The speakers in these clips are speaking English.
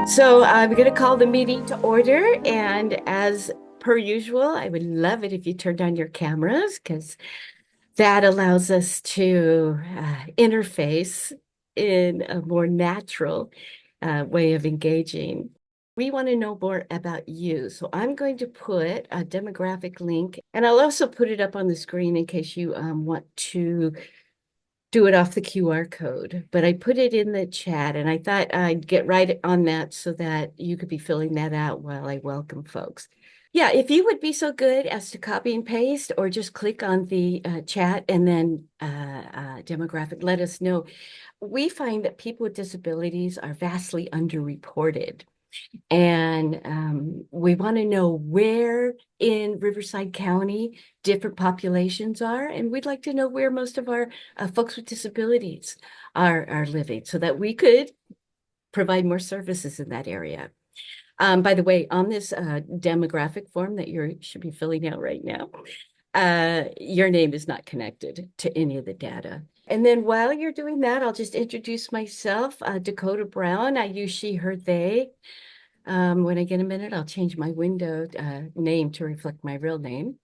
So I'm going to call the meeting to order. And as per usual, I would love it if you turned on your cameras because that allows us to interface in a more natural way of engaging. We want to know more about you. So I'm going to put a demographic link, and I'll also put it up on the screen in case you want to do it off the QR code, but I put it in the chat and I thought I'd get right on that so that you could be filling that out while I welcome folks. Yeah, if you would be so good as to copy and paste or just click on the chat and then demographic, let us know. We find that people with disabilities are vastly underreported. And we want to know where in Riverside County different populations are. And we'd like to know where most of our folks with disabilities are living so that we could provide more services in that area. By the way, on this demographic form that you should be filling out right now, your name is not connected to any of the data. And then while you're doing that, I'll just introduce myself, Dakota Brown. I use she, her, they. When I get a minute, I'll change my window name to reflect my real name.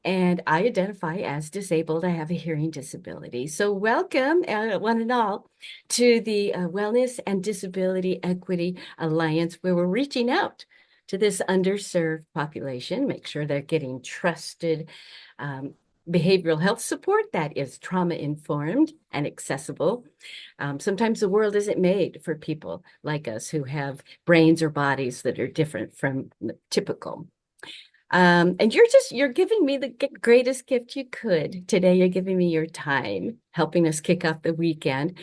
And I identify as disabled. I have a hearing disability. So welcome, one and all, to the Wellness and Disability Equity Alliance, where we're reaching out to this underserved population, make sure they're getting trusted behavioral health support that is trauma-informed and accessible. Sometimes the world isn't made for people like us who have brains or bodies that are different from the typical. And you're giving me the greatest gift you could. Today, you're giving me your time, helping us kick off the weekend.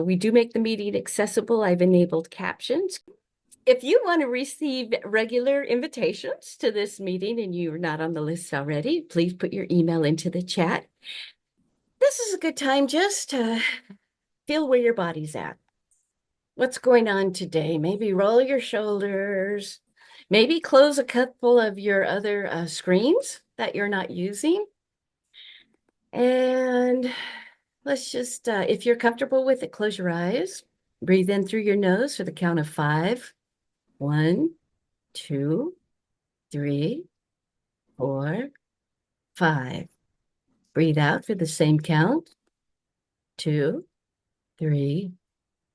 We do make the meeting accessible. I've enabled captions. If you want to receive regular invitations to this meeting and you're not on the list already, please put your email into the chat. This is a good time just to feel where your body's at. What's going on today? Maybe roll your shoulders, maybe close a couple of your other screens that you're not using. And let's just, if you're comfortable with it, close your eyes. Breathe in through your nose for the count of 5. 1, 2, 3, 4, 5. Breathe out for the same count. 2, 3,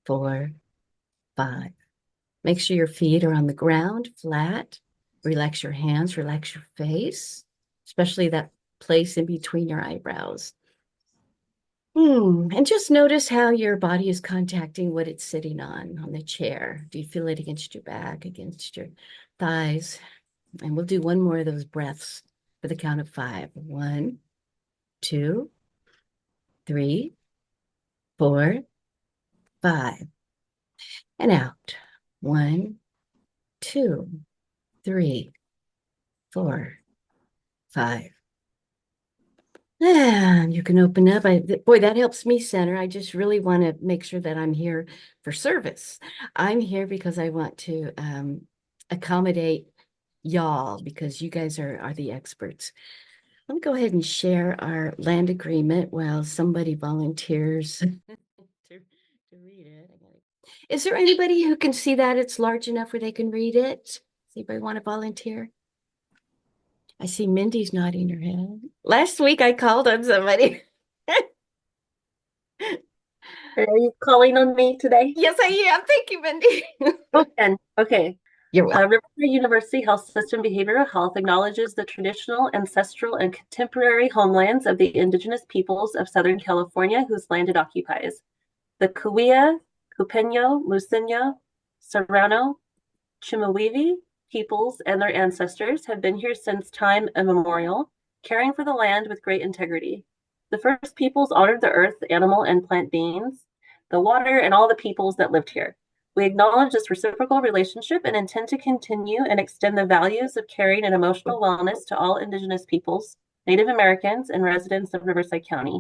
4, 5. Make sure your feet are on the ground, flat. Relax your hands, relax your face, especially that place in between your eyebrows. And just notice how your body is contacting what it's sitting on the chair. Do you feel it against your back, against your thighs? And we'll do one more of those breaths for the count of 5. 1, 2, 3, 4, 5. And out. 1, 2, 3, 4, 5. And you can open up. Boy, that helps me center. I just really want to make sure that I'm here for service. I'm here because I want to accommodate y'all because you guys are the experts. Let me go ahead and share our land agreement while somebody volunteers to read it. Is there anybody who can see that it's large enough where they can read it? Does anybody want to volunteer? I see Mindy's nodding her head. Last week I called on somebody. Are you calling on me today? Yes, I am. Thank you, Mindy. Okay. You're welcome. Riverside University Health System Behavioral Health acknowledges the traditional, ancestral, and contemporary homelands of the indigenous peoples of Southern California whose land it occupies. The Cahuilla, Cupeño, Luiseño, Serrano, Chemehuevi peoples and their ancestors have been here since time immemorial, caring for the land with great integrity. The first peoples honored the earth, animal, and plant beings, the water, and all the peoples that lived here. We acknowledge this reciprocal relationship and intend to continue and extend the values of caring and emotional wellness to all Indigenous peoples, Native Americans, and residents of Riverside County.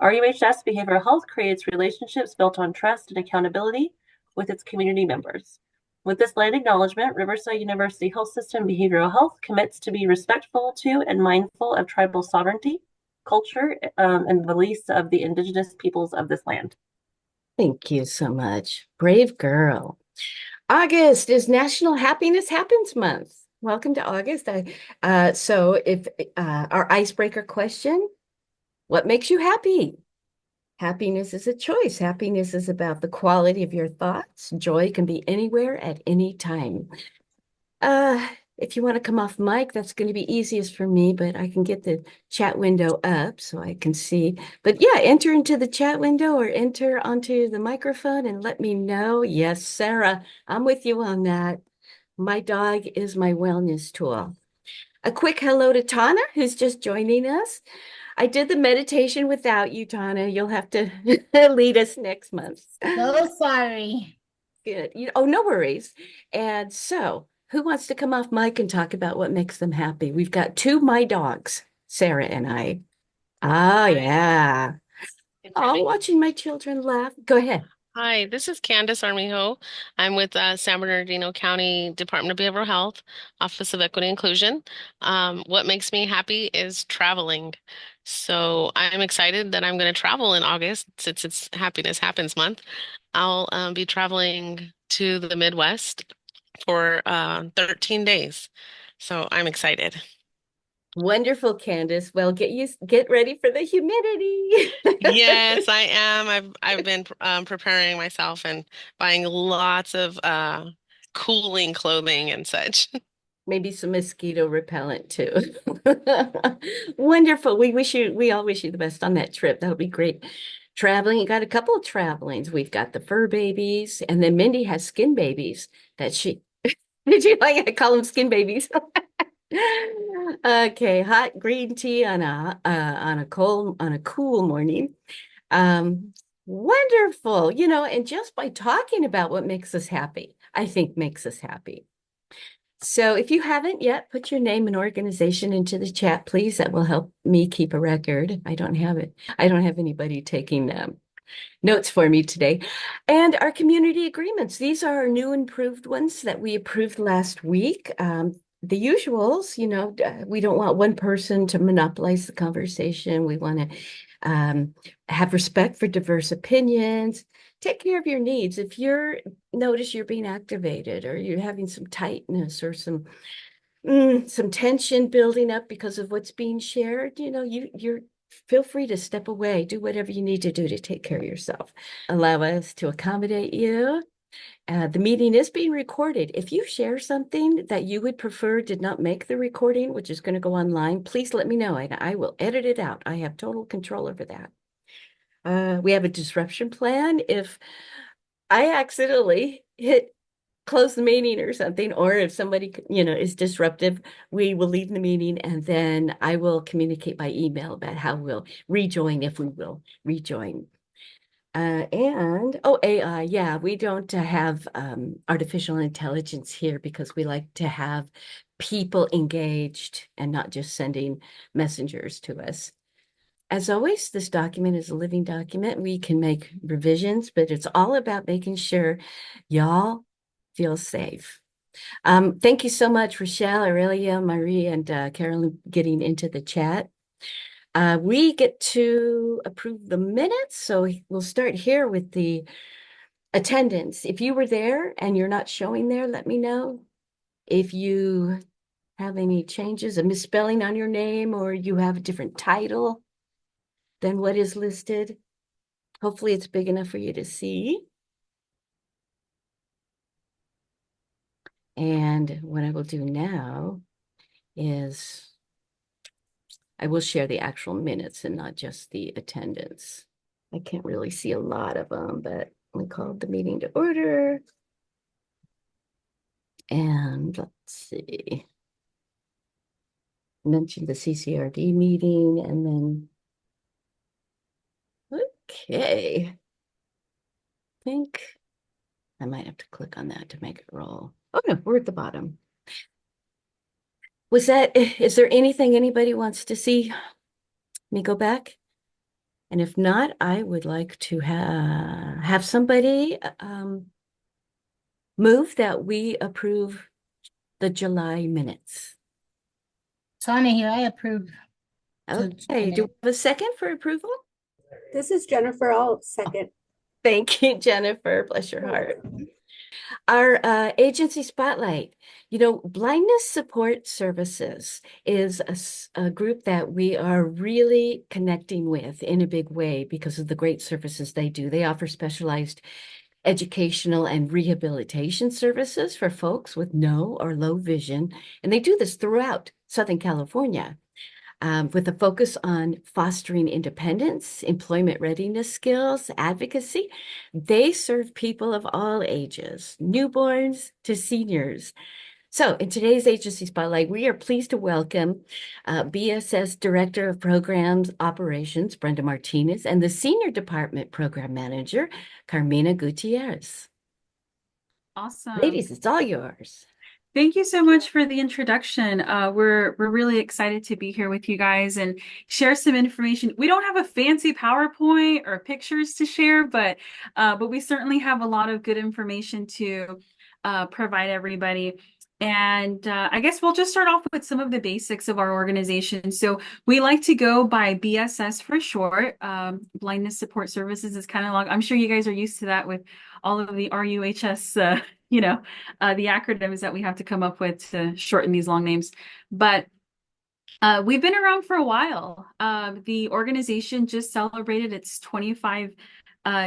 RUHS Behavioral Health creates relationships built on trust and accountability with its community members. With this land acknowledgement, Riverside University Health System Behavioral Health commits to be respectful to and mindful of tribal sovereignty, culture, and beliefs of the Indigenous peoples of this land. Thank you so much. Brave girl. August is National Happiness Happens Month. Welcome to August. So if our icebreaker question, what makes you happy? Happiness is a choice. Happiness is about the quality of your thoughts. Joy can be anywhere at any time. Uh, if you want to come off mic, that's going to be easiest for me, but I can get the chat window up so I can see. But yeah, enter into the chat window or enter onto the microphone and let me know. Yes, Sarah, I'm with you on that. My dog is my wellness tool. A quick hello to Tana, who's just joining us. I did the meditation without you, Tana. You'll have to lead us next month. So sorry. Good. Oh, no worries. And so, who wants to come off mic and talk about what makes them happy? We've got two my dogs, Sarah and I. Oh, yeah. Oh, watching my children laugh. Go ahead. Hi, this is Candace Armijo. I'm with San Bernardino County Department of Behavioral Health, Office of Equity Inclusion. What makes me happy is traveling. So I'm excited that I'm going to travel in August since it's Happiness Happens Month. I'll be traveling to the Midwest for 13 days. So I'm excited. Wonderful, Candace. Well, get ready for the humidity. Yes, I am. I've been preparing myself and buying lots of cooling clothing and such. Maybe some mosquito repellent too. Wonderful. We all wish you the best on that trip. That'll be great. Traveling, you got a couple of travelings. We've got the fur babies, and then Mindy has skin babies that she did you like I call them skin babies? Okay, hot green tea on a cool morning. Wonderful. And just by talking about what makes us happy, I think makes us happy. So if you haven't yet, put your name and organization into the chat, please. That will help me keep a record. I don't have it. I don't have anybody taking notes for me today. And our community agreements. These are our new improved ones that we approved last week. The usuals, we don't want one person to monopolize the conversation. We want to have respect for diverse opinions. Take care of your needs. If you're notice you're being activated or you're having some tightness or some tension building up because of what's being shared, you're feel free to step away, do whatever you need to do to take care of yourself. Allow us to accommodate you. The meeting is being recorded. If you share something that you would prefer did not make the recording, which is going to go online, please let me know. I will edit it out. I have total control over that. We have a disruption plan. If I accidentally hit close the meeting or something, or if somebody, is disruptive, we will leave the meeting and then I will communicate by email about how we'll rejoin if we will rejoin. AI, yeah, we don't have artificial intelligence here because we like to have people engaged and not just sending messengers to us. As always, this document is a living document. We can make revisions, but it's all about making sure y'all feel safe. Thank you so much, Rochelle, Aurelia, Marie, and Carolyn getting into the chat. We get to approve the minutes, so we'll start here with the attendance. If you were there and you're not showing there, let me know. If you have any changes, a misspelling on your name, or you have a different title than what is listed, hopefully it's big enough for you to see. And what I will do now is I will share the actual minutes and not just the attendance. I can't really see a lot of them, but we called the meeting to order. And let's see. Mentioned the CCRD meeting and then, okay. I think I might have to click on that to make it roll. Oh no, we're at the bottom. Is there anything anybody wants to see me go back? And if not, I would like to have somebody move that we approve the July minutes. Tanya here, I approve. Okay, do we have a second for approval? This is Jennifer. I'll second. Thank you, Jennifer. Bless your heart. Our agency spotlight, Blindness Support Services is a group that we are really connecting with in a big way because of the great services they do. They offer specialized educational and rehabilitation services for folks with no or low vision, and they do this throughout Southern California. With a focus on fostering independence, employment readiness skills, advocacy. They serve people of all ages, newborns to seniors. So, in today's Agency Spotlight, we are pleased to welcome BSS Director of Programs Operations, Brenda Martinez, and the Senior Department Program Manager, Carmina Gutierrez. Awesome. Ladies, it's all yours. Thank you so much for the introduction. We're really excited to be here with you guys and share some information. We don't have a fancy PowerPoint or pictures to share, but we certainly have a lot of good information to provide everybody. And I guess we'll just start off with some of the basics of our organization. So we like to go by BSS for short. Blindness Support Services is kind of long. I'm sure you guys are used to that with all of the RUHS the acronyms that we have to come up with to shorten these long names. But we've been around for a while. The organization just celebrated its 25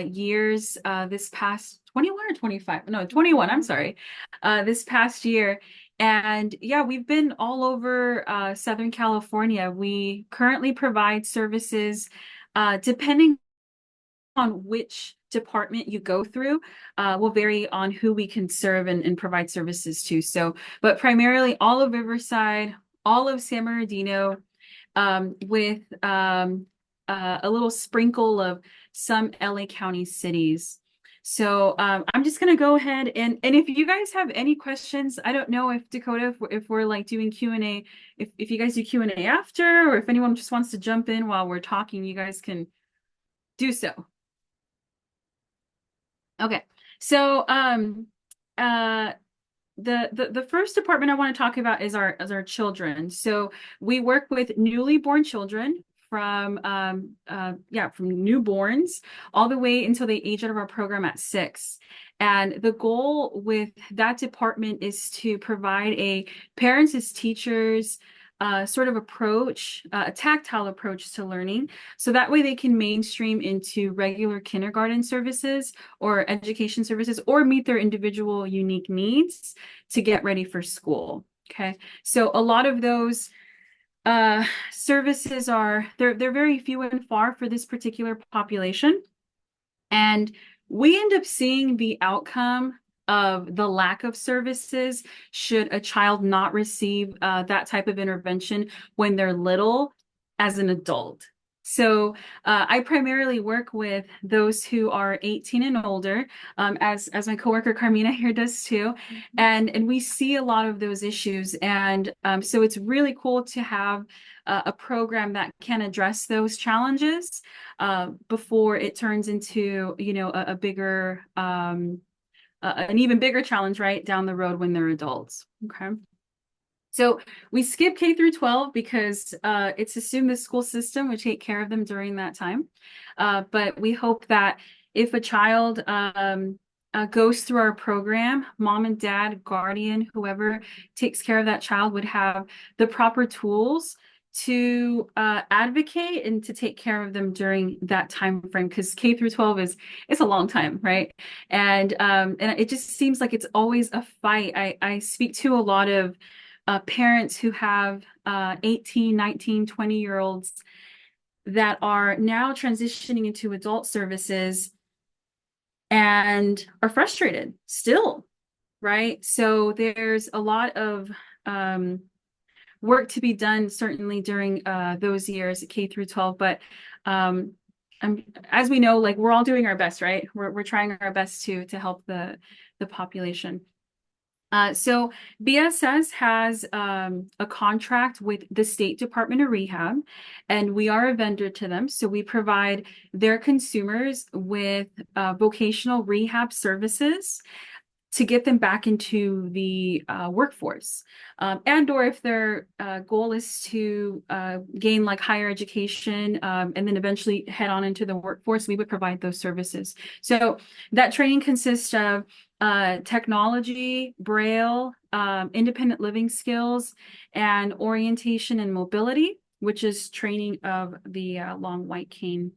years this past 21 or 25? No, 21, I'm sorry. This past year. And yeah, we've been all over Southern California. We currently provide services depending on which department you go through will vary on who we can serve and provide services to. So, but primarily all of Riverside, all of San Bernardino, with a little sprinkle of some LA County cities. So I'm just going to go ahead and if you guys have any questions, I don't know if Dakota, if we're like doing Q&A, if you guys do Q&A after, or if anyone just wants to jump in while we're talking, you guys can do so. Okay, so the first department I want to talk about is our children. So we work with newly born children from newborns all the way until they age out of our program at 6. And the goal with that department is to provide a parents as teachers sort of approach, a tactile approach to learning. So that way they can mainstream into regular kindergarten services or education services or meet their individual unique needs to get ready for school. Okay. So a lot of those services they're very few and far for this particular population. And we end up seeing the outcome of the lack of services should a child not receive that type of intervention when they're little as an adult. So I primarily work with those who are 18 and older, as my coworker Carmina here does too. And we see a lot of those issues. And so it's really cool to have a program that can address those challenges before it turns into, a bigger, an even bigger challenge right down the road when they're adults. Okay. So we skip K through 12 because it's assumed the school system would take care of them during that time. But we hope that if a child goes through our program, mom and dad, guardian, whoever takes care of that child would have the proper tools to advocate and to take care of them during that time frame, because K through 12 it's a long time, right? And it just seems like it's always a fight. I speak to a lot of parents who have 18, 19, 20-year-olds that are now transitioning into adult services and are frustrated still, right? So there's a lot of work to be done, certainly during those years, K through 12. But as we know, like we're all doing our best, right? We're trying our best to help the population. So BSS has a contract with the State Department of Rehab, and we are a vendor to them. So we provide their consumers with vocational rehab services to get them back into the workforce. And or if their goal is to gain like higher education and then eventually head on into the workforce, we would provide those services. So that training consists of technology, Braille, independent living skills, and orientation and mobility, which is training of the long white cane.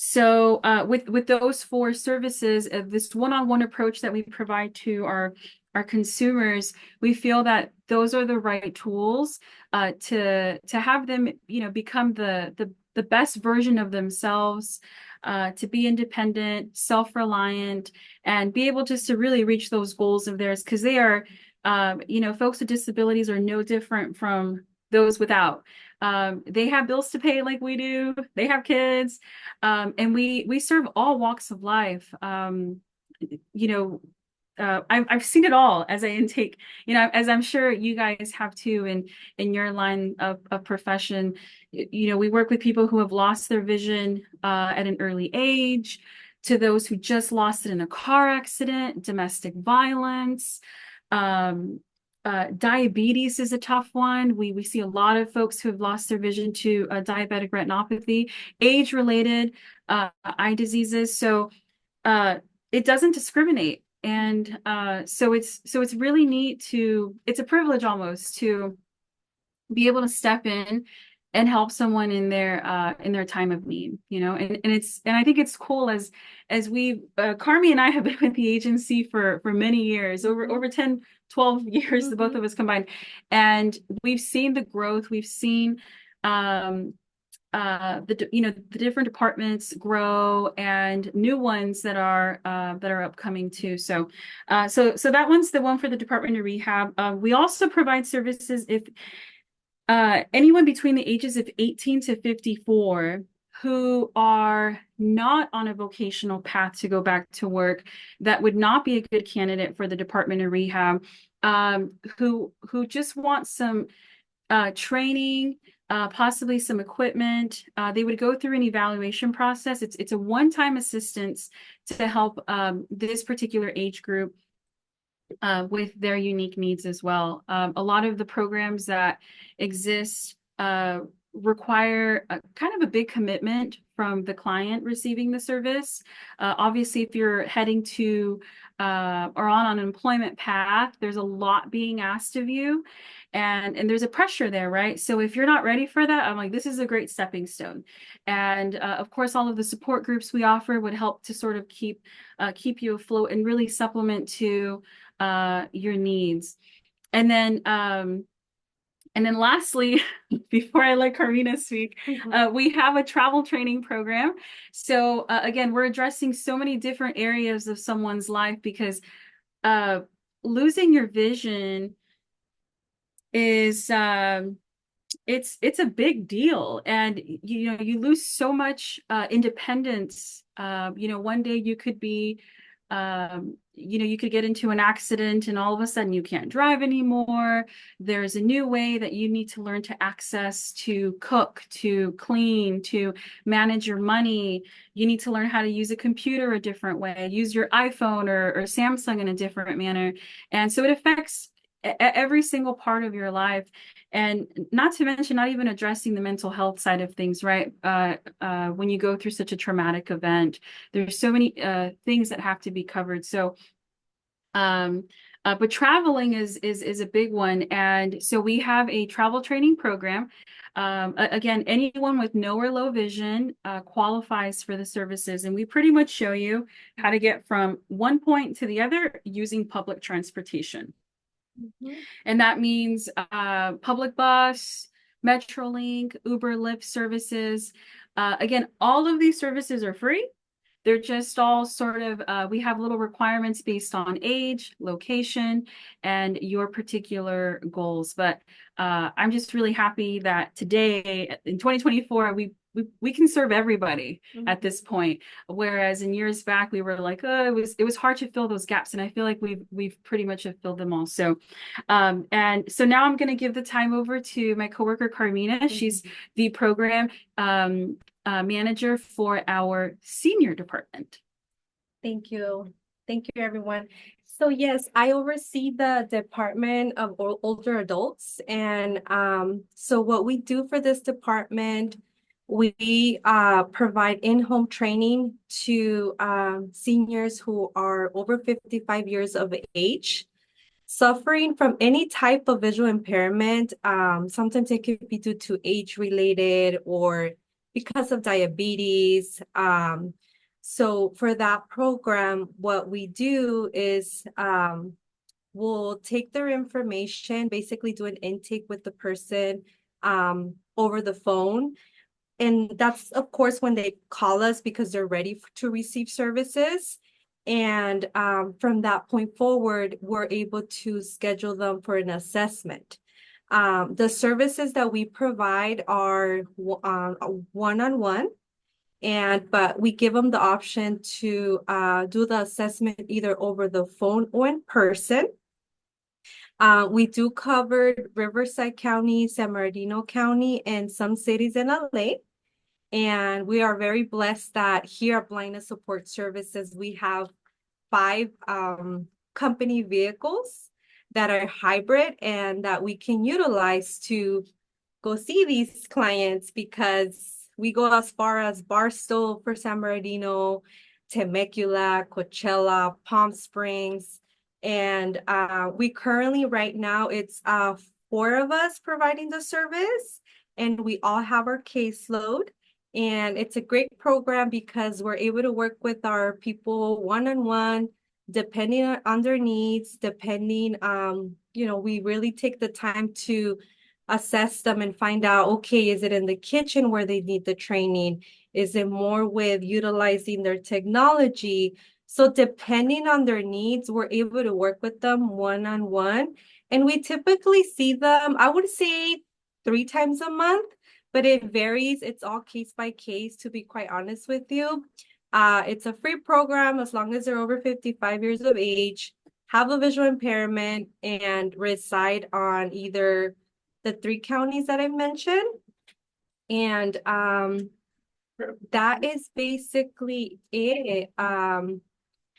So with those four services, this one-on-one approach that we provide to our consumers, we feel that those are the right tools to have them, become the best version of themselves, to be independent, self-reliant, and be able just to really reach those goals of theirs, because they are, folks with disabilities are no different from those without. They have bills to pay like we do. They have kids, and we serve all walks of life. I've seen it all as I intake, as I'm sure you guys have too in your line of profession. We work with people who have lost their vision at an early age, to those who just lost it in a car accident, domestic violence. Diabetes is a tough one. We see a lot of folks who have lost their vision to diabetic retinopathy, age-related eye diseases. So it doesn't discriminate. And so it's really neat it's a privilege almost to be able to step in and help someone in their time of need, and I think it's cool as we Carmi and I have been with the agency for many years, over 10, 12 years, the both of us combined, and we've seen the growth. We've seen the different departments grow, and new ones that are upcoming too. So that one's the one for the Department of Rehab. We also provide services if anyone between the ages of 18 to 54 who are not on a vocational path to go back to work, that would not be a good candidate for the Department of Rehab, who just want some training, possibly some equipment. They would go through an evaluation process. It's a one-time assistance to help this particular age group with their unique needs as well. A lot of the programs that exist require kind of a big commitment from the client receiving the service. Obviously, if you're heading to or on an employment path, there's a lot being asked of you, and there's a pressure there, right? So if you're not ready for that, I'm like, this is a great stepping stone. And of course, all of the support groups we offer would help to sort of keep you afloat and really supplement to your needs. And then lastly, before I let Carmina speak, we have a travel training program. So again, we're addressing so many different areas of someone's life, because losing your vision is it's a big deal, and you lose so much independence. One day you could be you could get into an accident and all of a sudden you can't drive anymore. There's a new way that you need to learn to access, to cook, to clean, to manage your money. You need to learn how to use a computer a different way, use your iPhone or Samsung in a different manner. And so it affects every single part of your life, and not to mention not even addressing the mental health side of things, right? When you go through such a traumatic event, there's so many things that have to be covered. So but traveling is a big one, and so we have a travel training program. Again, anyone with no or low vision qualifies for the services, and we pretty much show you how to get from one point to the other using public transportation. And that means public bus, Metrolink, Uber, Lyft services. Again, all of these services are free. They're just all sort of, we have little requirements based on age, location, and your particular goals. But I'm just really happy that today, in 2024, we can serve everybody at this point. Whereas in years back, we were like, oh, it was hard to fill those gaps. And I feel like we've pretty much have filled them all. So, and so now I'm going to give the time over to my coworker, Carmina. She's the program manager for our senior department. Thank you. Thank you, everyone. So yes, I oversee the Department of Older Adults. And so what we do for this department, we provide in-home training to seniors who are over 55 years of age, suffering from any type of visual impairment. Sometimes it could be due to age-related or because of diabetes. So for that program, what we do is we'll take their information, basically do an intake with the person over the phone. And that's, of course, when they call us because they're ready to receive services. And from that point forward, we're able to schedule them for an assessment. The services that we provide are one-on-one, but we give them the option to do the assessment either over the phone or in person. We do cover Riverside County, San Bernardino County, and some cities in LA. And we are very blessed that here at Blindness Support Services, we have 5 company vehicles that are hybrid and that we can utilize to go see these clients, because we go as far as Barstow for San Bernardino, Temecula, Coachella, Palm Springs. And we currently, right now, it's 4 of us providing the service, and we all have our caseload. And it's a great program because we're able to work with our people one-on-one, depending on their needs, depending, we really take the time to assess them and find out, okay, is it in the kitchen where they need the training? Is it more with utilizing their technology? So depending on their needs, we're able to work with them one-on-one. And we typically see them, I would say 3 times a month, but it varies. It's all case by case, to be quite honest with you. It's a free program as long as they're over 55 years of age, have a visual impairment, and reside on either the 3 counties that I mentioned. And that is basically it.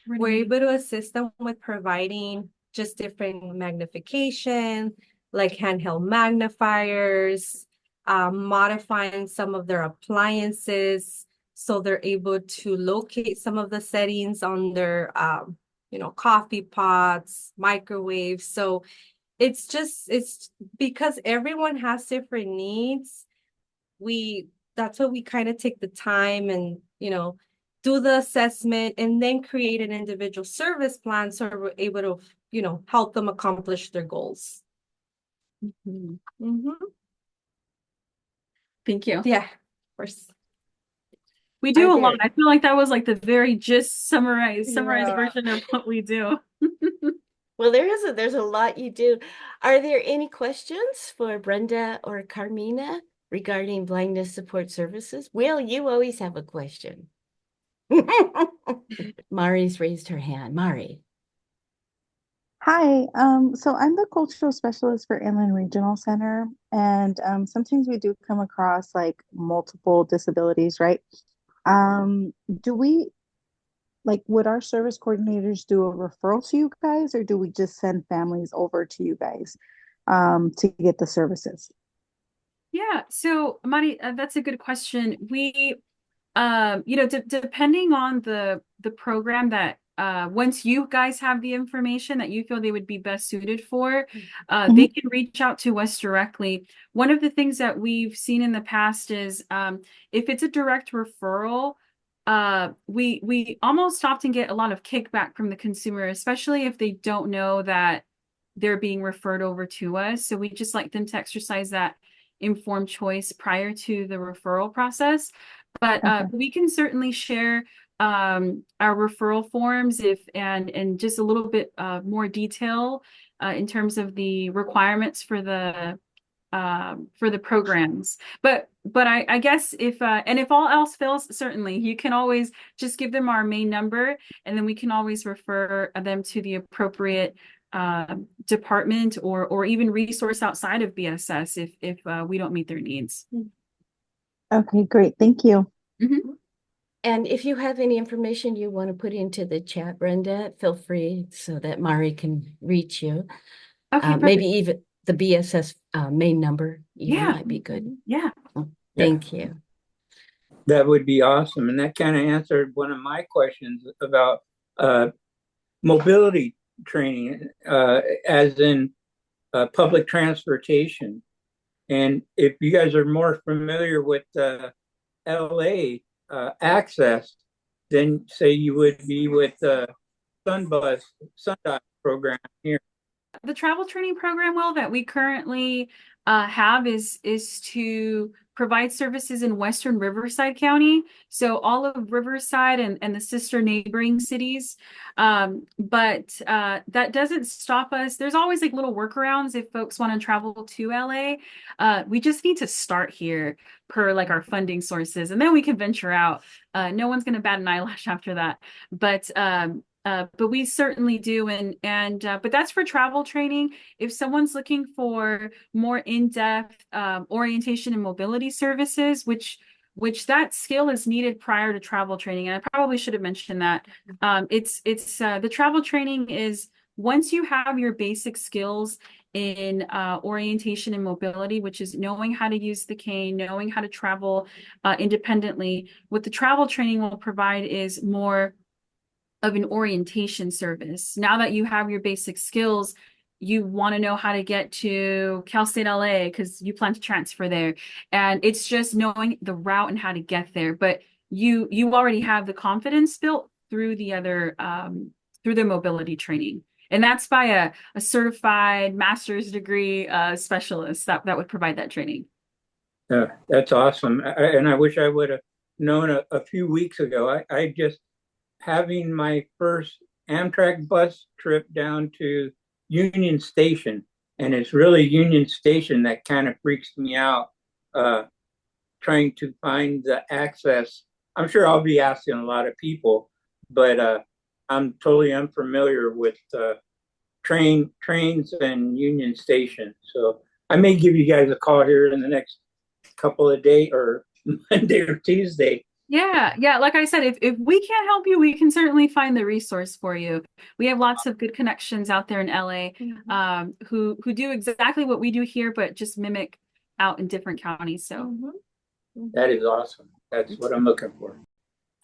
We're able to assist them with providing just different magnification, like handheld magnifiers, modifying some of their appliances so they're able to locate some of the settings on their coffee pots, microwaves. So it's because everyone has different needs. That's what we kind of take the time and do the assessment and then create an individual service plan so we're able to help them accomplish their goals. Thank you. Yeah, of course. We do a lot. there- I feel like that was like the very just summarized Yeah. version of what we do. Well, there's a lot you do. Are there any questions for Brenda or Carmina regarding blindness support services? Will, you always have a question. Mari's raised her hand. Mari. Hi, so I'm the cultural specialist for Inland Regional Center, and sometimes we do come across like multiple disabilities, right? Do we would our service coordinators do a referral to you guys, or do we just send families over to you guys to get the services? Yeah, so Mari, that's a good question. We, depending on the program that once you guys have the information that you feel they would be best suited for, they can reach out to us directly. One of the things that we've seen in the past is if it's a direct referral, we almost often get a lot of kickback from the consumer, especially if they don't know that they're being referred over to us. So we just like them to exercise that informed choice prior to the referral process. But we can certainly share our referral forms and just a little bit more detail in terms of the requirements for the programs. But I guess if all else fails, certainly you can always just give them our main number, and then we can always refer them to the appropriate department or even resource outside of BSS if we don't meet their needs. Okay, great. Thank you. And if you have any information you want to put into the chat, Brenda, feel free so that Mari can reach you. Okay, Maybe perfect. even the BSS main number even Yeah. might be good. Yeah. Oh, Yeah. thank you. That would be awesome. And that kind of answered one of my questions about mobility training, as in public transportation. And if you guys are more familiar with LA access, then say you would be with the Sundot program here. The travel training program, Will, that we currently have is to provide services in Western Riverside County. So all of Riverside and the sister neighboring cities. But that doesn't stop us. There's always like little workarounds if folks want to travel to LA. We just need to start here per like our funding sources, and then we can venture out. No one's going to bat an eyelash after that. But we certainly do, but that's for travel training. If someone's looking for more in-depth orientation and mobility services, which that skill is needed prior to travel training, and I probably should have mentioned that. It's the travel training is once you have your basic skills in orientation and mobility, which is knowing how to use the cane, knowing how to travel independently. What the travel training will provide is more of an orientation service. Now that you have your basic skills, you want to know how to get to Cal State LA because you plan to transfer there. And it's just knowing the route and how to get there. But you already have the confidence built through the other through the mobility training. And that's by a certified master's degree specialist that would provide that training. That's awesome. And I wish I would have known a few weeks ago. I just having my first Amtrak bus trip down to Union Station, and it's really Union Station that kind of freaks me out, trying to find the access. I'm sure I'll be asking a lot of people, but I'm totally unfamiliar with trains and Union Station. So I may give you guys a call here in the next couple of days, or Monday or Tuesday. Yeah. Like I said, if we can't help you, we can certainly find the resource for you. We have lots of good connections out there in LA, who do exactly what we do here, but just mimic out in different counties. So That is awesome. That's what I'm looking for.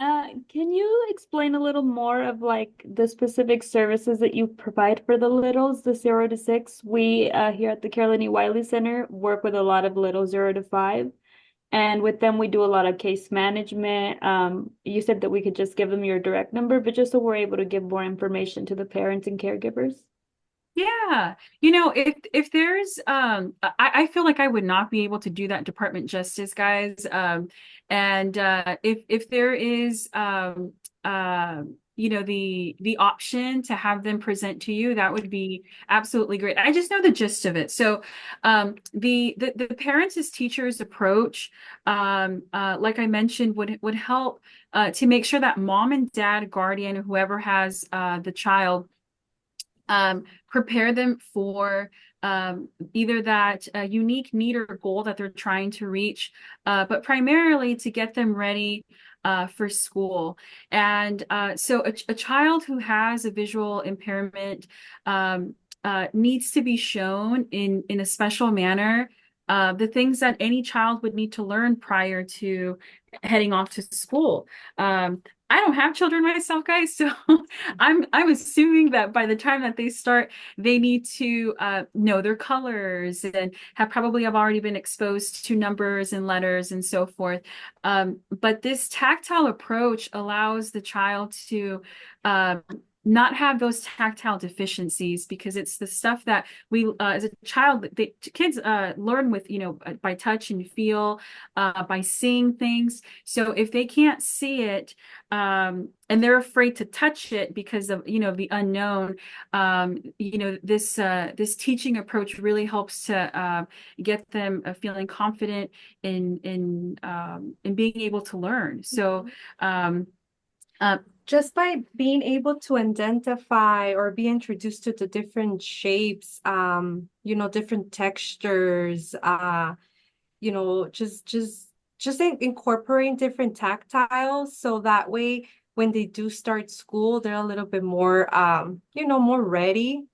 Can you explain a little more of like the specific services that you provide for the littles, the 0 to 6? We here at the Carolyn E. Wiley Center work with a lot of little 0 to 5. And with them, we do a lot of case management. You said that we could just give them your direct number, but just so we're able to give more information to the parents and caregivers. yeah, if there's I feel like I would not be able to do that department justice, guys. And if there is the option to have them present to you, that would be absolutely great. I just know the gist of it. So the parents as teachers approach, like I mentioned, would help to make sure that mom and dad, guardian, whoever has the child, prepare them for either that unique need or goal that they're trying to reach, but primarily to get them ready for school. And so a child who has a visual impairment needs to be shown in a special manner the things that any child would need to learn prior to heading off to school. I don't have children myself, guys, so I'm assuming that by the time that they start, they need to know their colors and probably have already been exposed to numbers and letters and so forth. But this tactile approach allows the child to not have those tactile deficiencies, because it's the stuff that we as a child, kids learn with, by touch and feel, by seeing things. So if they can't see it, and they're afraid to touch it because of the unknown, this teaching approach really helps to get them feeling confident in being able to learn. So just by being able to identify or be introduced to the different shapes, different textures, just just incorporating different tactiles so that way when they do start school, they're a little bit more, more ready.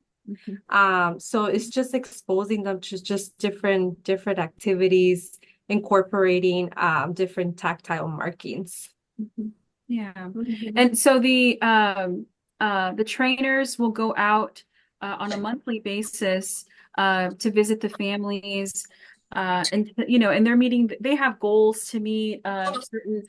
So it's just exposing them to just different activities, incorporating different tactile markings. Yeah. Mhm. And so the trainers will go out on a monthly basis to visit the families. And they're meeting, they have goals to meet certain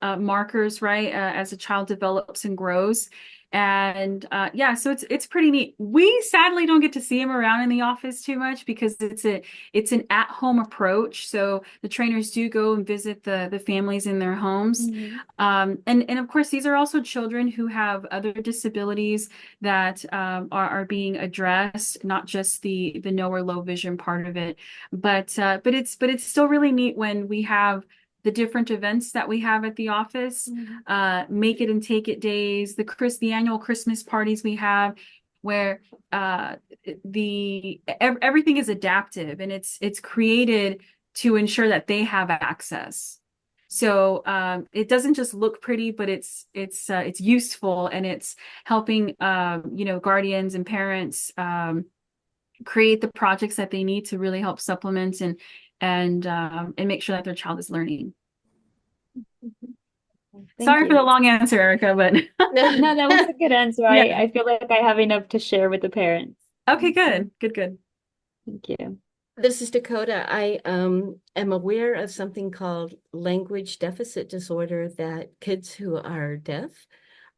markers, right, as a child develops and grows. And yeah, so it's pretty neat. We sadly don't get to see them around in the office too much because it's an at-home approach. So the trainers do go and visit the families in their homes. And of course, these are also children who have other disabilities that are being addressed, not just the no or low vision part of it. But it's still really neat when we have the different events that we have at the office, make it and take it days, the annual Christmas parties we have, where everything is adaptive and it's created to ensure that they have access. So it doesn't just look pretty, but it's useful and it's helping guardians and parents create the projects that they need to really help supplement and make sure that their child is learning. Sorry for the long answer, Erica, but No, that was a good answer. Yeah. I feel like I have enough to share with the parents. Okay, good. Thank you. This is Dakota. I am aware of something called language deficit disorder that kids who are deaf,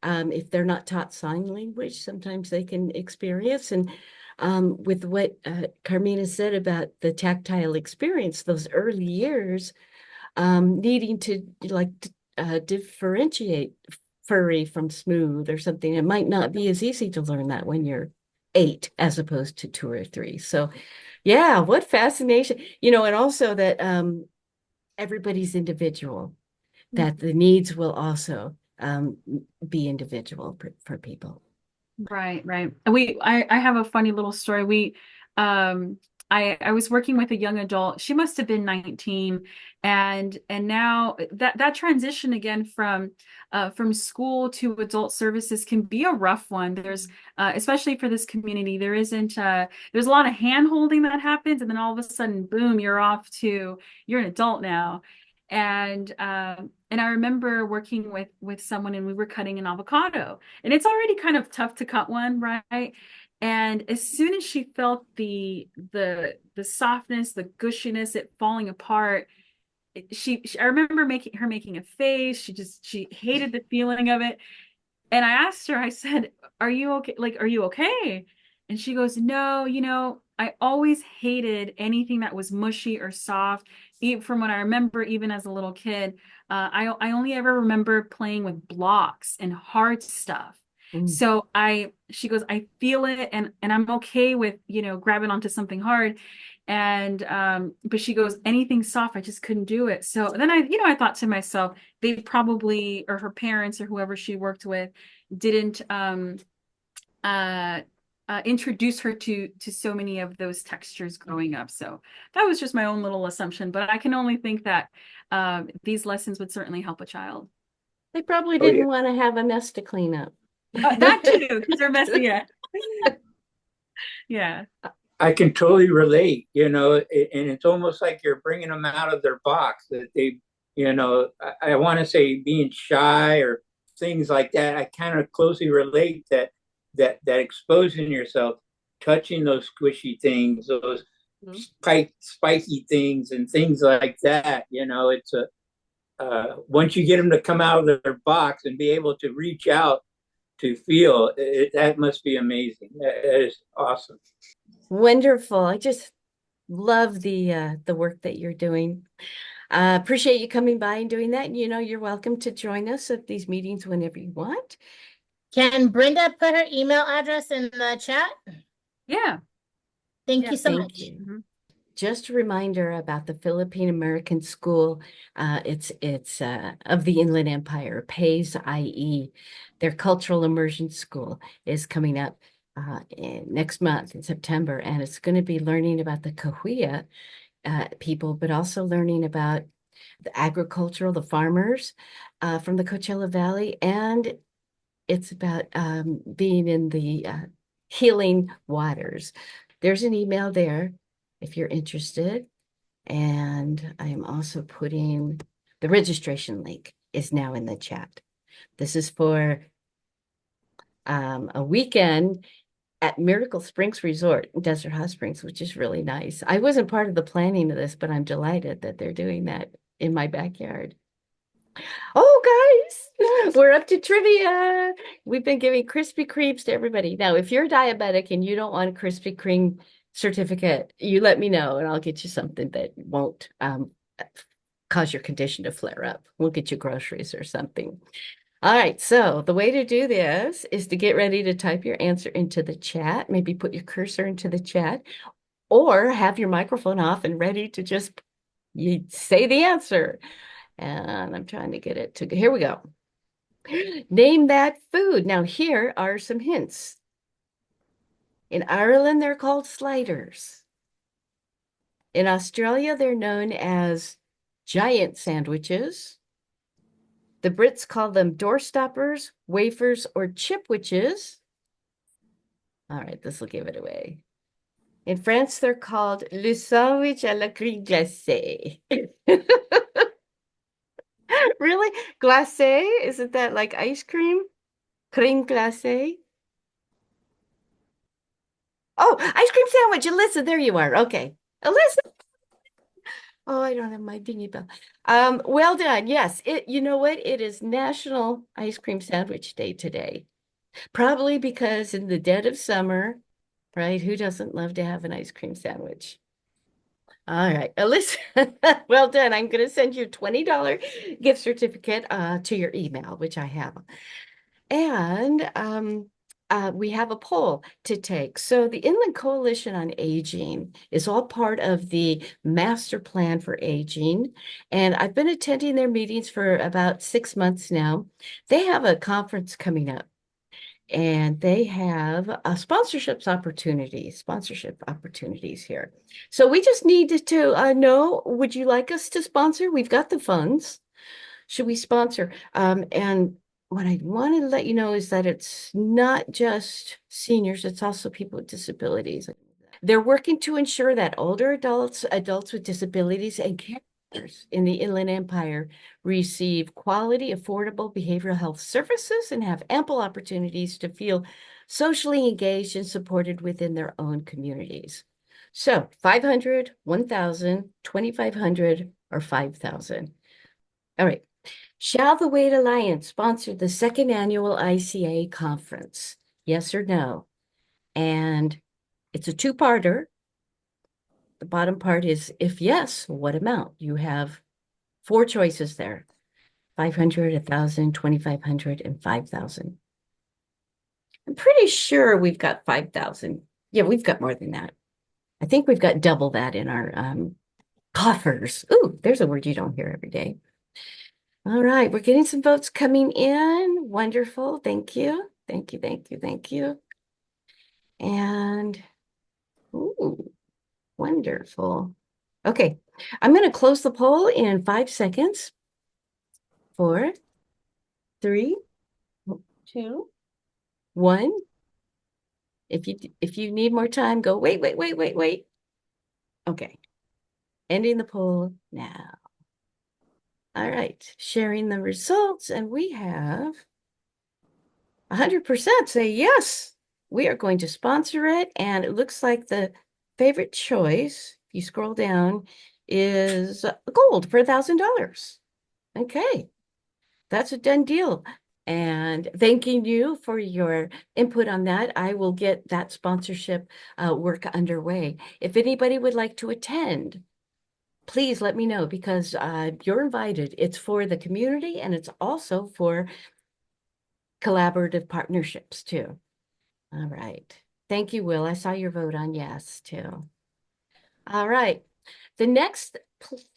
if they're not taught sign language, sometimes they can experience. And with what Carmina said about the tactile experience, those early years, needing to differentiate furry from smooth or something, it might not be as easy to learn that when you're 8 as opposed to 2 or 3. So yeah, what fascination, and also that everybody's individual, that the needs will also be individual for people. Right. I have a funny little story. I was working with a young adult. She must have been 19, and now that transition again from school to adult services can be a rough one. There's especially for this community, there's a lot of hand holding that happens, and then all of a sudden, boom, you're an adult now. And I remember working with someone and we were cutting an avocado, and it's already kind of tough to cut one, right? And as soon as she felt the softness, the gushiness, it falling apart, I remember making a face. She hated the feeling of it. And I asked her, I said, "Are you okay? Like, are you okay?" And she goes, "No, I always hated anything that was mushy or soft. Even from what I remember, even as a little kid, I only ever remember playing with blocks and hard stuff. So she goes, I feel it, and I'm okay with grabbing onto something hard, and but she goes, anything soft, I just couldn't do it. So then I thought to myself, they probably, or her parents or whoever she worked with, didn't introduce her to so many of those textures growing up. So that was just my own little assumption, but I can only think that these lessons would certainly help a child. They probably didn't want to have a mess to clean up. That too, because they're messy. Yeah. I can totally relate, and it's almost like you're bringing them out of their box that they, I want to say being shy or things like that. I kind of closely relate that exposing yourself, touching those squishy things, those spiky things and things like that. It's once you get them to come out of their box and be able to reach out to feel that must be amazing. That is awesome. Wonderful. I just love the work that you're doing. Appreciate you coming by and doing that. You're welcome to join us at these meetings whenever you want. Can Brenda put her email address in the chat? Yeah. Thank you so much. You. Just a reminder about the Philippine American School. It's of the Inland Empire, PAYS, i.e. Their cultural immersion school is coming up next month in September, and it's going to be learning about the Cahuilla people, but also learning about the agricultural, the farmers from the Coachella Valley. And it's about being in the healing waters. There's an email there if you're interested. And I am also putting the registration link is now in the chat. This is for a weekend at Miracle Springs Resort in Desert Hot Springs, which is really nice. I wasn't part of the planning of this, but I'm delighted that they're doing that in my backyard. Oh, guys, we're up to trivia. We've been giving Krispy Kremes to everybody. Now, if you're diabetic and you don't want a Krispy Kreme certificate, you let me know and I'll get you something that won't cause your condition to flare up. We'll get you groceries or something. All right, so the way to do this is to get ready to type your answer into the chat. Maybe put your cursor into the chat or have your microphone off and ready to just you say the answer. And I'm trying to get it to, here we go. Name that food. Now, here are some hints. In Ireland, they're called sliders. In Australia, they're known as giant sandwiches. The Brits call them doorstoppers, wafers, or chipwiches. All right, this will give it away. In France, they're called le sandwich à la crème glacée. Really? Glacé? Isn't that like ice cream? Crème glacée? Oh, ice cream sandwich. Alyssa, there you are. Okay. Alyssa. Oh, I don't have my dingy bell. Well done. Yes, you know what? It is National Ice Cream Sandwich Day today. Probably because in the dead of summer, right? Who doesn't love to have an ice cream sandwich? All right, Alyssa, well done. I'm going to send you a $20 gift certificate to your email, which I have. And we have a poll to take. So the Inland Coalition on Aging is all part of the Master Plan for Aging. And I've been attending their meetings for about 6 months now. They have a conference coming up. And they have sponsorship opportunities here. So we just needed to know, would you like us to sponsor? We've got the funds. Should we sponsor? And what I want to let you know is that it's not just seniors, it's also people with disabilities. They're working to ensure that older adults with disabilities, and caregivers in the Inland Empire receive quality, affordable behavioral health services and have ample opportunities to feel socially engaged and supported within their own communities. So 500, 1,000, 2,500, or 5,000. All right. Shall the Wait Alliance sponsor the second annual ICA conference? Yes or no? And it's a two-parter. The bottom part is, if yes, what amount? You have 4 choices there: 500, 1,000, 2,500, and 5,000. I'm pretty sure we've got 5,000. Yeah, we've got more than that. I think we've got double that in our coffers. Ooh, there's a word you don't hear every day. All right, we're getting some votes coming in. Wonderful. Thank you. Thank you, thank you, thank you. And, ooh, wonderful. Okay, I'm going to close the poll in 5 seconds. 4, 3, 2, 1. If you need more time, go wait. Okay, ending the poll now. All right, sharing the results, and we have 100% say yes, we are going to sponsor it. And it looks like the favorite choice, if you scroll down, is gold for $1,000. Okay, that's a done deal. And thanking you for your input on that. I will get that sponsorship work underway. If anybody would like to attend, please let me know, because you're invited. It's for the community and it's also for collaborative partnerships too. All right. Thank you, Will. I saw your vote on yes too. All right. The next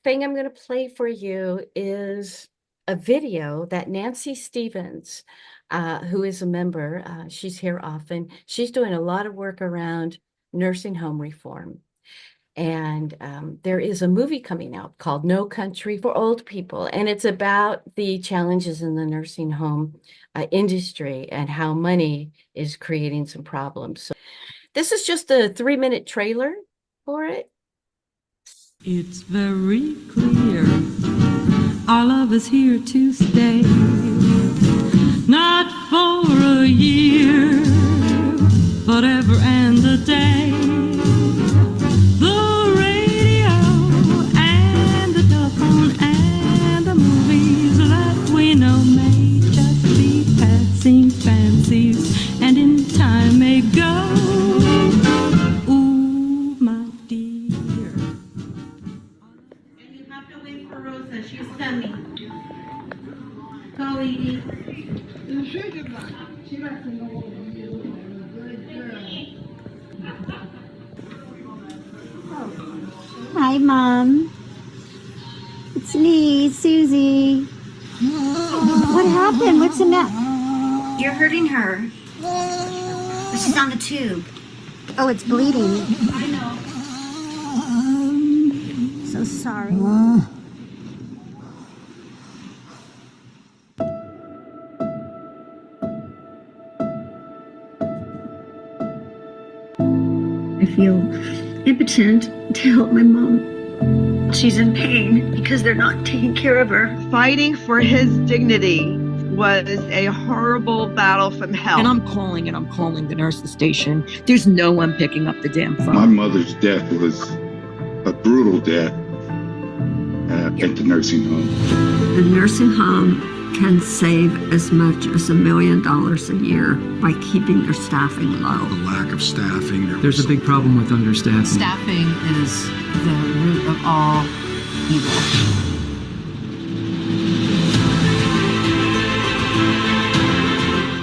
thing I'm going to play for you is a video that Nancy Stevens, who is a member, she's here often. She's doing a lot of work around nursing home reform. And there is a movie coming out called No Country for Old People, and it's about the challenges in the nursing home industry and how money is creating some problems. So this is just a 3-minute trailer for it. It's very clear our love is here to stay, not for a year, but ever and a day. The radio and the telephone and the movies that we know may just be passing fancies, and in time may go. Ooh, my dear. And you have to wait for Rosa. She's coming. Go, Edie. Hi, Mom. It's me, Susie. What happened? What's the matter? You're hurting her. She's on the tube. Oh, it's bleeding. I know. So sorry. I feel impotent to help my mom. She's in pain because they're not taking care of her. Fighting for his dignity was a horrible battle from hell. And I'm calling the nurse's station. There's no one picking up the damn phone. My mother's death was a brutal death at the nursing home. The nursing home can save as much as $1 million a year by keeping their staffing low. The lack of staffing. There's a big problem with understaffing. Staffing is the root of all evil.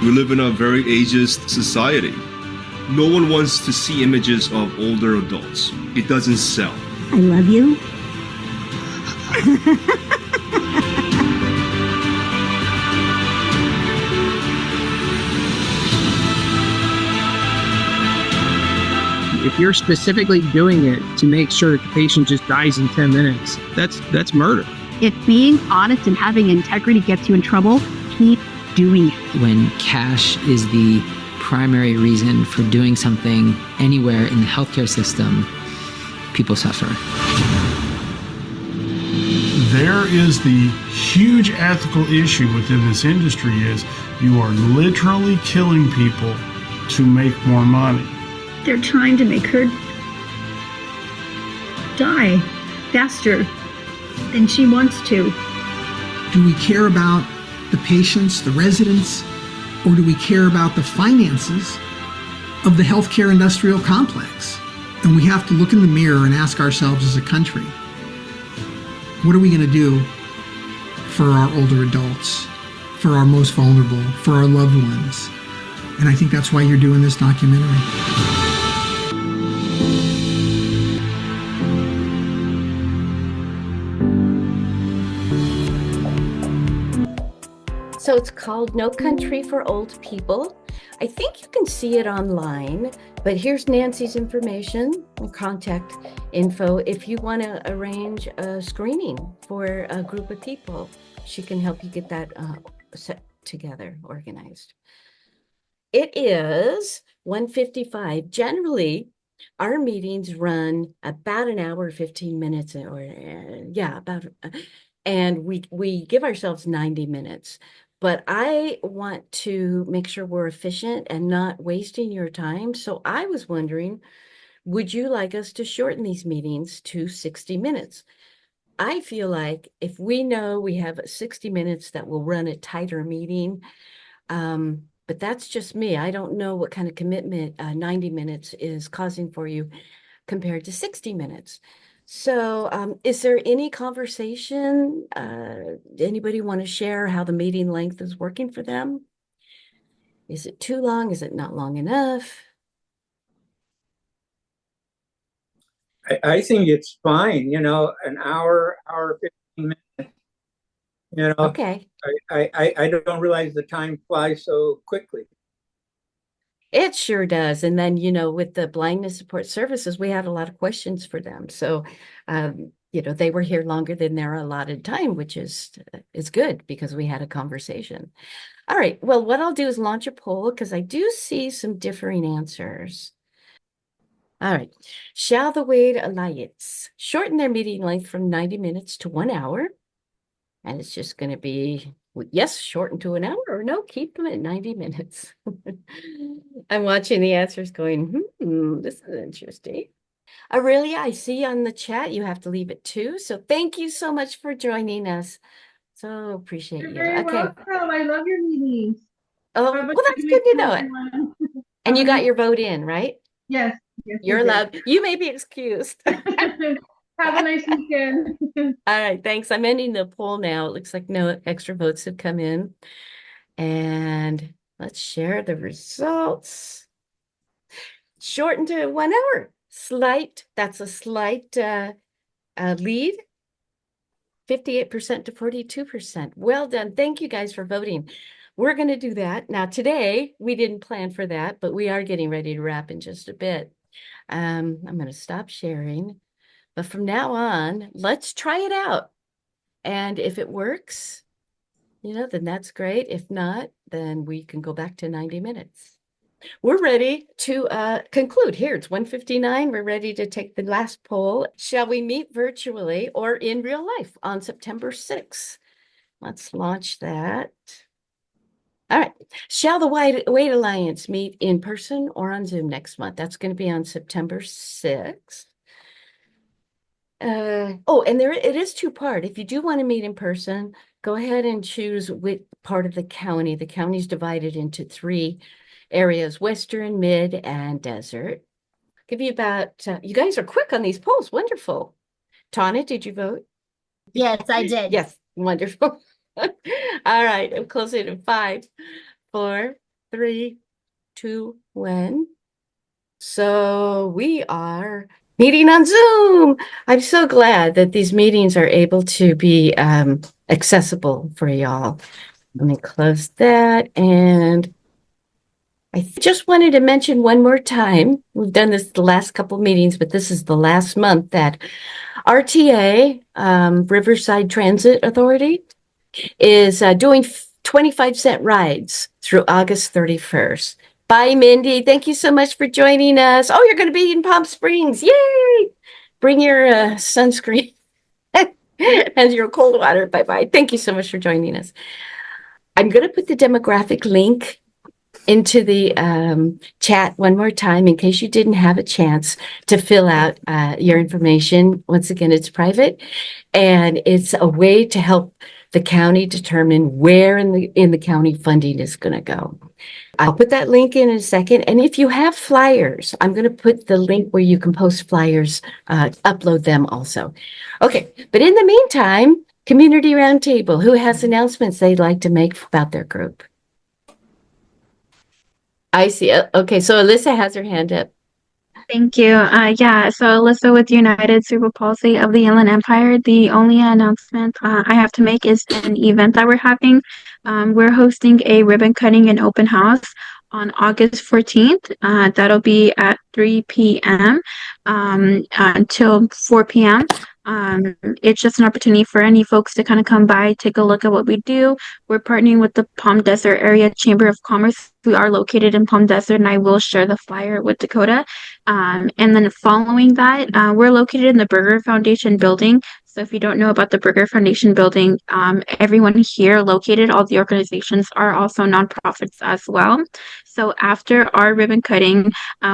We live in a very ageist society. No one wants to see images of older adults. It doesn't sell. I love you. If you're specifically doing it to make sure that the patient just dies in 10 minutes, that's murder. If being honest and having integrity gets you in trouble, keep doing it. When cash is the primary reason for doing something anywhere in the healthcare system, people suffer. There is the huge ethical issue within this industry is you are literally killing people to make more money. They're trying to make her die faster than she wants to. Do we care about the patients, the residents, or do we care about the finances of the healthcare industrial complex? And we have to look in the mirror and ask ourselves as a country, what are we going to do for our older adults, for our most vulnerable, for our loved ones? And I think that's why you're doing this documentary. So it's called No Country for Old People. I think you can see it online, but here's Nancy's information and contact info. If you want to arrange a screening for a group of people, she can help you get that set together, organized. It is 1:55. Generally, our meetings run about an hour, 15 minutes, or and we give ourselves 90 minutes. But I want to make sure we're efficient and not wasting your time. So I was wondering, would you like us to shorten these meetings to 60 minutes? I feel like if we know we have 60 minutes, that will run a tighter meeting. But that's just me. I don't know what kind of commitment 90 minutes is causing for you compared to 60 minutes. So is there any conversation? Anybody want to share how the meeting length is working for them? Is it too long? Is it not long enough? I think it's fine, an hour, 15 minutes, Okay. I don't realize the time flies so quickly. It sure does. And then, with the blindness support services, we had a lot of questions for them. So, they were here longer than their allotted time, which is good because we had a conversation. All right. Well, what I'll do is launch a poll because I do see some differing answers. All right. Shall the Wade Alliance shorten their meeting length from 90 minutes to 1 hour? And it's just going to be, yes, shorten to an hour, or no, keep them at 90 minutes. I'm watching the answers going, this is interesting. Aurelia, I see on the chat you have to leave at 2. So thank you so much for joining us. So appreciate you. You're very Okay. welcome. I love your meetings. Oh, well, that's good to know it. And you got your vote in, right? Yes. Yes. You're allowed. You may be excused. Have a nice weekend. All right, thanks. I'm ending the poll now. It looks like no extra votes have come in. And let's share the results. Shortened to 1 hour. That's a slight lead. 58% to 42%. Well done. Thank you guys for voting. We're going to do that. Now, today, we didn't plan for that, but we are getting ready to wrap in just a bit. I'm going to stop sharing. But from now on, let's try it out. And if it works, then that's great. If not, then we can go back to 90 minutes. We're ready to conclude. Here, it's 1:59. We're ready to take the last poll. Shall we meet virtually or in real life on September 6th? Let's launch that. All right. Shall the Wade Alliance meet in person or on Zoom next month? That's going to be on September 6th. And it is two-part. If you do want to meet in person, go ahead and choose which part of the county. The county's divided into 3 areas: Western, Mid, and Desert. Give you about, you guys are quick on these polls. Wonderful. Tana, did you vote? Yes, I did. Yes, wonderful. All right, I'm closing in 5, 4, 3, 2, 1. So we are meeting on Zoom. I'm so glad that these meetings are able to be accessible for y'all. Let me close that. And I just wanted to mention one more time, we've done this the last couple meetings, but this is the last month that RTA, Riverside Transit Authority, is doing 25-cent rides through August 31st. Bye, Mindy. Thank you so much for joining us. Oh, you're going to be in Palm Springs. Yay! Bring your sunscreen and your cold water. Bye-bye. Thank you so much for joining us. I'm going to put the demographic link into the chat one more time in case you didn't have a chance to fill out your information. Once again, it's private, and it's a way to help the county determine where in the county funding is going to go. I'll put that link in a second. And if you have flyers, I'm going to put the link where you can post flyers, upload them also. Okay. But in the meantime, Community Roundtable, who has announcements they'd like to make about their group? I see. Okay. So Alyssa has her hand up. Thank you. So Alyssa with United Cerebral Palsy of the Inland Empire. The only announcement I have to make is an event that we're having. We're hosting a ribbon cutting and open house on August 14th. That'll be at 3 p.m. Until 4 p.m. It's just an opportunity for any folks to kind of come by, take a look at what we do. We're partnering with the Palm Desert Area Chamber of Commerce. We are located in Palm Desert, and I will share the flyer with Dakota. And then following that, we're located in the Burger Foundation building. So if you don't know about the Burger Foundation building, everyone here located, all the organizations are also nonprofits as well. So after our ribbon cutting,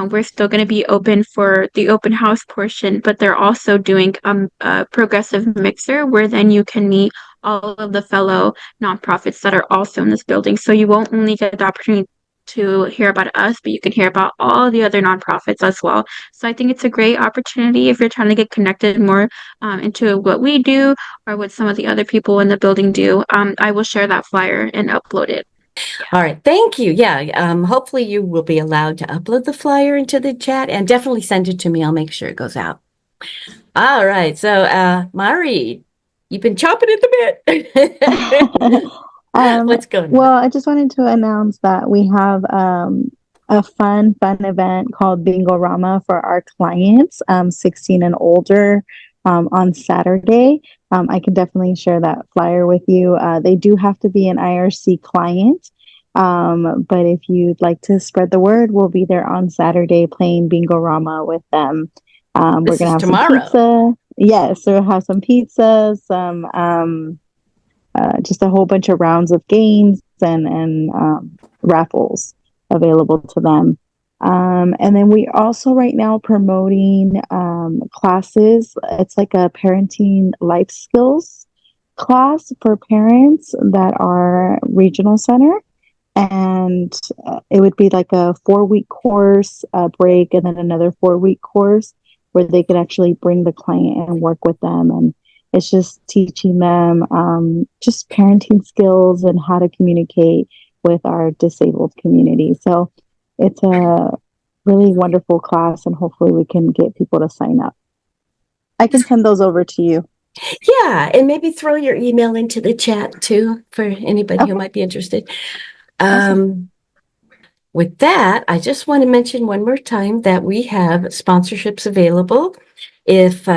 we're still going to be open for the open house portion, but they're also doing a progressive mixer where then you can meet all of the fellow nonprofits that are also in this building. So you won't only get the opportunity to hear about us, but you can hear about all the other nonprofits as well. So I think it's a great opportunity if you're trying to get connected more into what we do or what some of the other people in the building do. I will share that flyer and upload it. All right. Thank you. Yeah. Hopefully you will be allowed to upload the flyer into the chat, and definitely send it to me. I'll make sure it goes out. All right. So, Mari, you've been chomping at the bit. What's going on? Well, I just wanted to announce that we have a fun event called Bingo Rama for our clients, 16 and older, on Saturday. I can definitely share that flyer with you. They do have to be an IRC client. But if you'd like to spread the word, we'll be there on Saturday playing Bingo Rama with them. We're This going to is have tomorrow. some pizza. Yes, we'll have some pizza, some just a whole bunch of rounds of games and raffles available to them. And then we also right now promoting classes. It's like a parenting life skills class for parents that are regional center. And it would be like a 4-week course, a break, and then another 4-week course where they could actually bring the client and work with them. And it's just teaching them just parenting skills and how to communicate with our disabled community. So it's a really wonderful class, and hopefully we can get people to sign up. I can send those over to you. Yeah, and maybe throw your email into the chat too for anybody who might be interested. With that, I just want to mention one more time that we have sponsorships available. If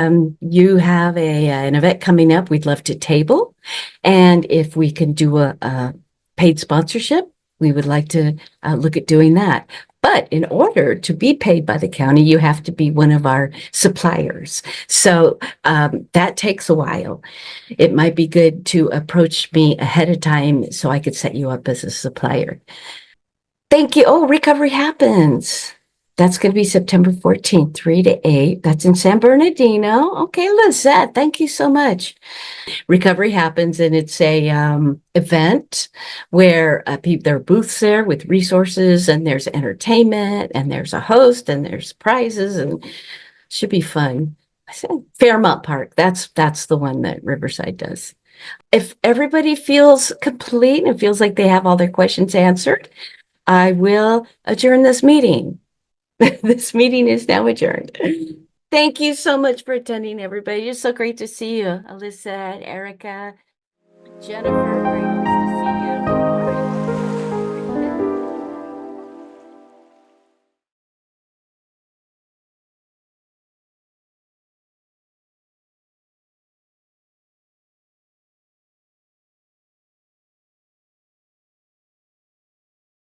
you have an event coming up, we'd love to table. And if we can do a paid sponsorship, we would like to look at doing that. But in order to be paid by the county, you have to be one of our suppliers. So that takes a while. It might be good to approach me ahead of time so I could set you up as a supplier. Thank you. Oh, Recovery Happens. That's going to be September 14th, 3 to 8. That's in San Bernardino. Okay, Lizette, thank you so much. Recovery Happens, and it's a event where there are booths there with resources, and there's entertainment, and there's a host, and there's prizes, and it should be fun. I said Fairmount Park. That's the one that Riverside does. If everybody feels complete and feels like they have all their questions answered, I will adjourn this meeting. This meeting is now adjourned. Thank you so much for attending, everybody. It's so great to see you. Alyssa, Erica, Jennifer, great to see you.